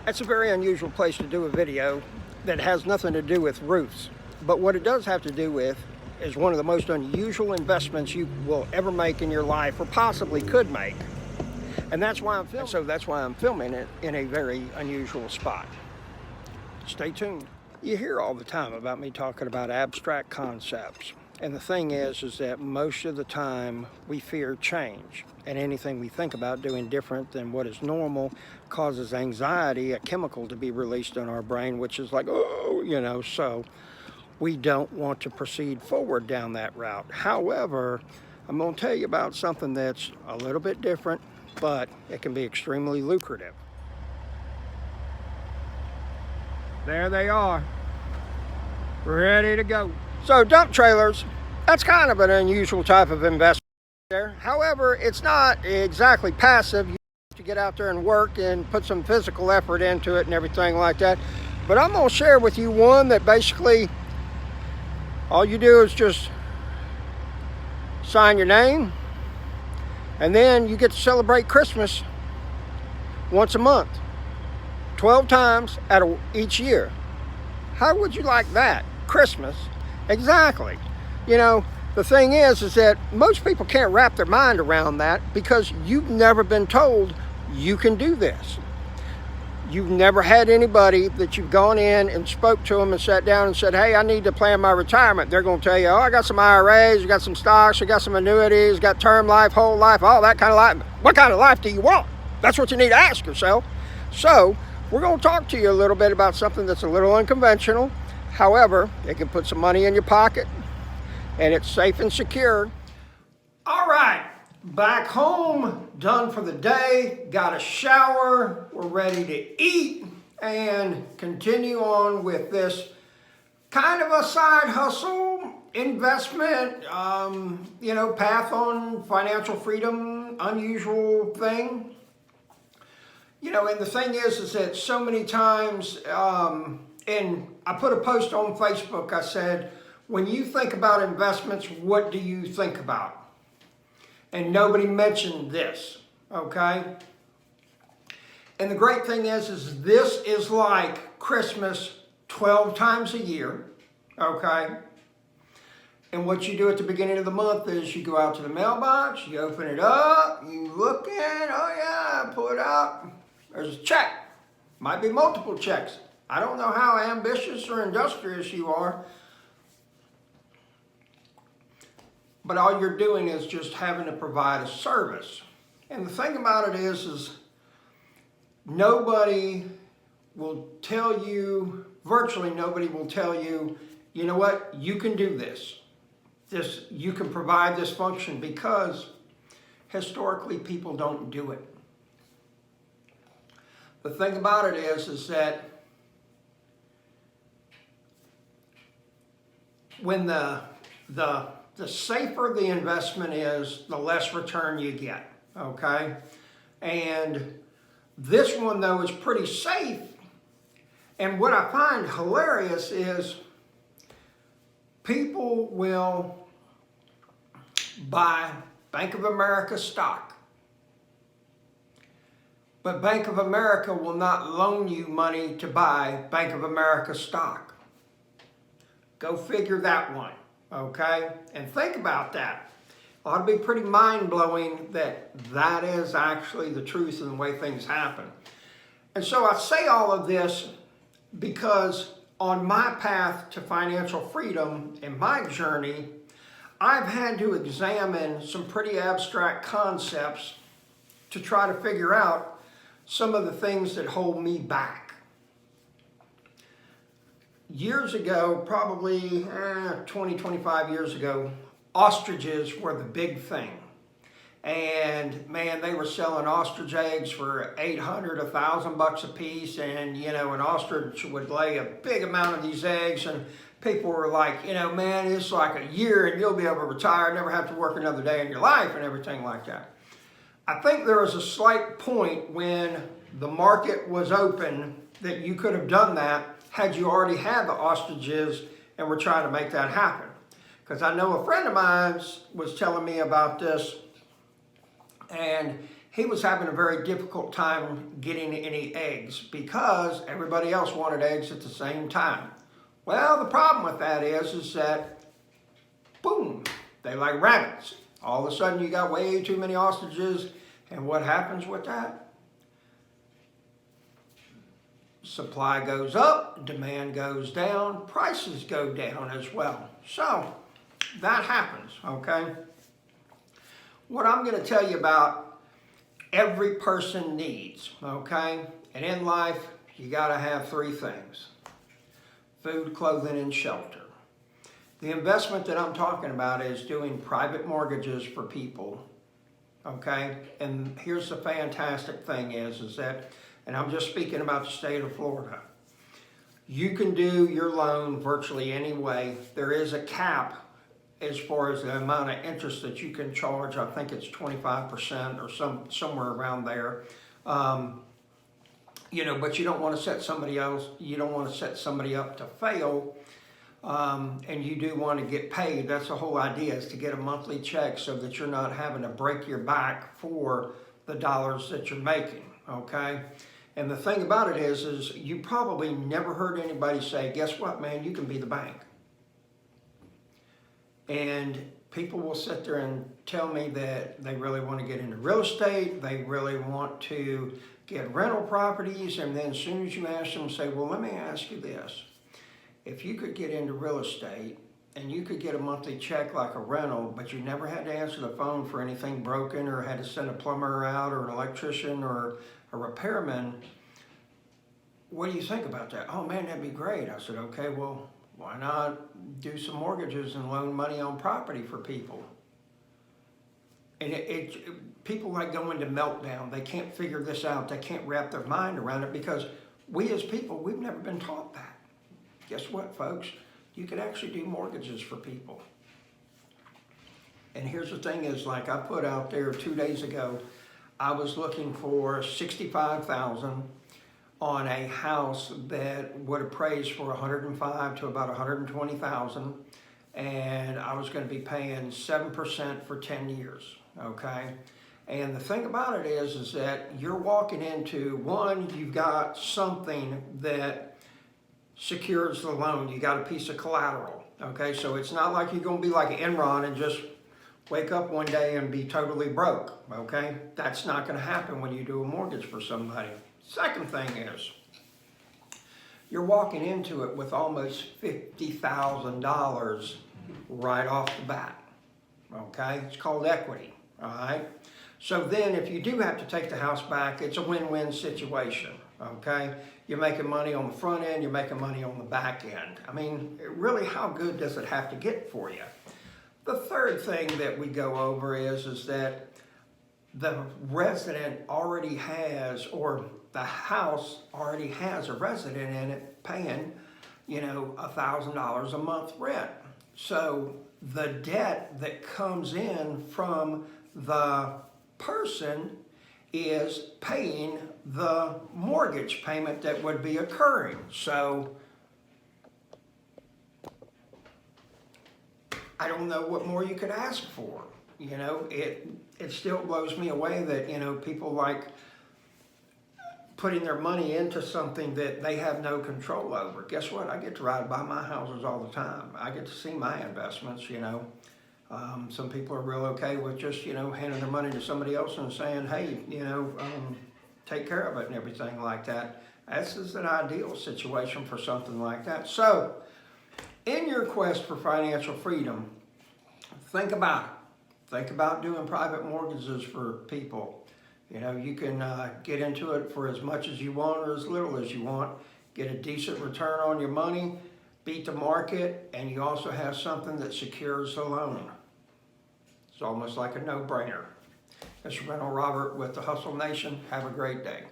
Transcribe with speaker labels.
Speaker 1: It's a very unusual place to do a video that has nothing to do with roofs. But what it does have to do with is one of the most unusual investments you will ever make in your life, or possibly could make. And that's why I'm filming. So that's why I'm filming it in a very unusual spot. Stay tuned. You hear all the time about me talking about abstract concepts. And the thing is that most of the time we fear change. And anything we think about doing different than what is normal causes anxiety, a chemical to be released in our brain, which is like, oh, so we don't want to proceed forward down that route. However, I'm going to tell you about something that's a little bit different, but it can be extremely lucrative. There they are, ready to go. So dump trailers, that's kind of an unusual type of investment there. However, it's not exactly passive. You have to get out there and work and put some physical effort into it and everything like that. But I'm going to share with you one that basically all you do is just sign your name, and then you get to celebrate Christmas once a month, 12 times each year. How would you like that? Christmas. Exactly. The thing is that most people can't wrap their mind around that because you've never been told you can do this. You've never had anybody that you've gone in and spoke to them and sat down and said, hey, I need to plan my retirement. They're going to tell you, oh, I got some IRAs, you got some stocks, you got some annuities, got term life, whole life, all that kind of life. What kind of life do you want? That's what you need to ask yourself. So we're going to talk to you a little bit about something that's a little unconventional. However, it can put some money in your pocket and it's safe and secure. All right. Back home, done for the day, got a shower, we're ready to eat and continue on with this kind of a side hustle, investment, path on financial freedom, unusual thing. And the thing is that so many times, and I put a post on Facebook, I said, when you think about investments, what do you think about? And nobody mentioned this, okay? And the great thing is this is like Christmas 12 times a year, okay? And what you do at the beginning of the month is you go out to the mailbox, you open it up, you look in, oh yeah, pull it out. There's a check. Might be multiple checks. I don't know how ambitious or industrious you are, but all you're doing is just having to provide a service. And the thing about it is nobody will tell you, virtually nobody will tell you, you know what, you can do this. You can provide this function, because historically people don't do it. The thing about it is that when the safer the investment is, the less return you get, okay? And this one, though, is pretty safe. And what I find hilarious is people will buy Bank of America stock, but Bank of America will not loan you money to buy Bank of America stock. Go figure that one. Okay, and think about that. Ought to be pretty mind-blowing that is actually the truth and the way things happen. And so I say all of this because on my path to financial freedom in my journey, I've had to examine some pretty abstract concepts to try to figure out some of the things that hold me back. Years ago, probably 20, 25 years ago, ostriches were the big thing. And man, they were selling ostrich eggs for $800, $1,000 a piece. And an ostrich would lay a big amount of these eggs. And people were like, man, it's like a year and you'll be able to retire, never have to work another day in your life and everything like that. I think there was a slight point when the market was open that you could have done that had you already had the ostriches and were trying to make that happen. Because I know a friend of mine was telling me about this, and he was having a very difficult time getting any eggs because everybody else wanted eggs at the same time. Well, the problem with that is that, boom, they like rabbits. All of a sudden you got way too many ostriches, and what happens with that? Supply goes up, demand goes down, prices go down as well. So that happens, okay? What I'm going to tell you about, every person needs, okay? And in life, you got to have three things: food, clothing, and shelter. The investment that I'm talking about is doing private mortgages for people, okay? And here's the fantastic thing is that, and I'm just speaking about the state of Florida, you can do your loan virtually any way. There is a cap as far as the amount of interest that you can charge. I think it's 25% or somewhere around there. You know, but you don't want to set somebody up to fail. And you do want to get paid. That's the whole idea, is to get a monthly check so that you're not having to break your back for the dollars that you're making, okay? And the thing about it is you probably never heard anybody say, guess what, man, you can be the bank. And people will sit there and tell me that they really want to get into real estate, they really want to get rental properties, and then as soon as you ask them, say, well, let me ask you this. If you could get into real estate and you could get a monthly check like a rental, but you never had to answer the phone for anything broken or had to send a plumber out or an electrician or a repairman, what do you think about that? Oh man, that'd be great. I said, okay, well, why not do some mortgages and loan money on property for people? And people like go into meltdown. They can't figure this out. They can't wrap their mind around it because we as people, we've never been taught that. Guess what, folks? You can actually do mortgages for people. And here's the thing is, like I put out there 2 days ago, I was looking for $65,000 on a house that would appraise for $105,000 to about $120,000, and I was going to be paying 7% for 10 years, okay? And the thing about it is that you're walking into, one, you've got something that secures the loan. You got a piece of collateral, okay? So it's not like you're going to be like Enron and just wake up one day and be totally broke, okay? That's not going to happen when you do a mortgage for somebody. Second thing is, you're walking into it with almost $50,000 right off the bat, okay? It's called equity, all right? So then if you do have to take the house back, it's a win-win situation, okay? You're making money on the front end, you're making money on the back end. I mean, really, how good does it have to get for you? The third thing that we go over is that the resident already has, or the house already has a resident in it paying, you know, $1,000 a month rent. So the debt that comes in from the person is paying the mortgage payment that would be occurring. So I don't know what more you could ask for. You know, it still blows me away that, you know, people like putting their money into something that they have no control over. Guess what? I get to ride by my houses all the time. I get to see my investments, you know. Some people are real okay with just, you know, handing their money to somebody else and saying, hey, you know, take care of it and everything like that. This is an ideal situation for something like that. So, in your quest for financial freedom, think about it. Think about doing private mortgages for people. You know, you can get into it for as much as you want or as little as you want. Get a decent return on your money, beat the market, and you also have something that secures the loan. It's almost like a no-brainer. This is Rental Robert with the Hustle Nation. Have a great day.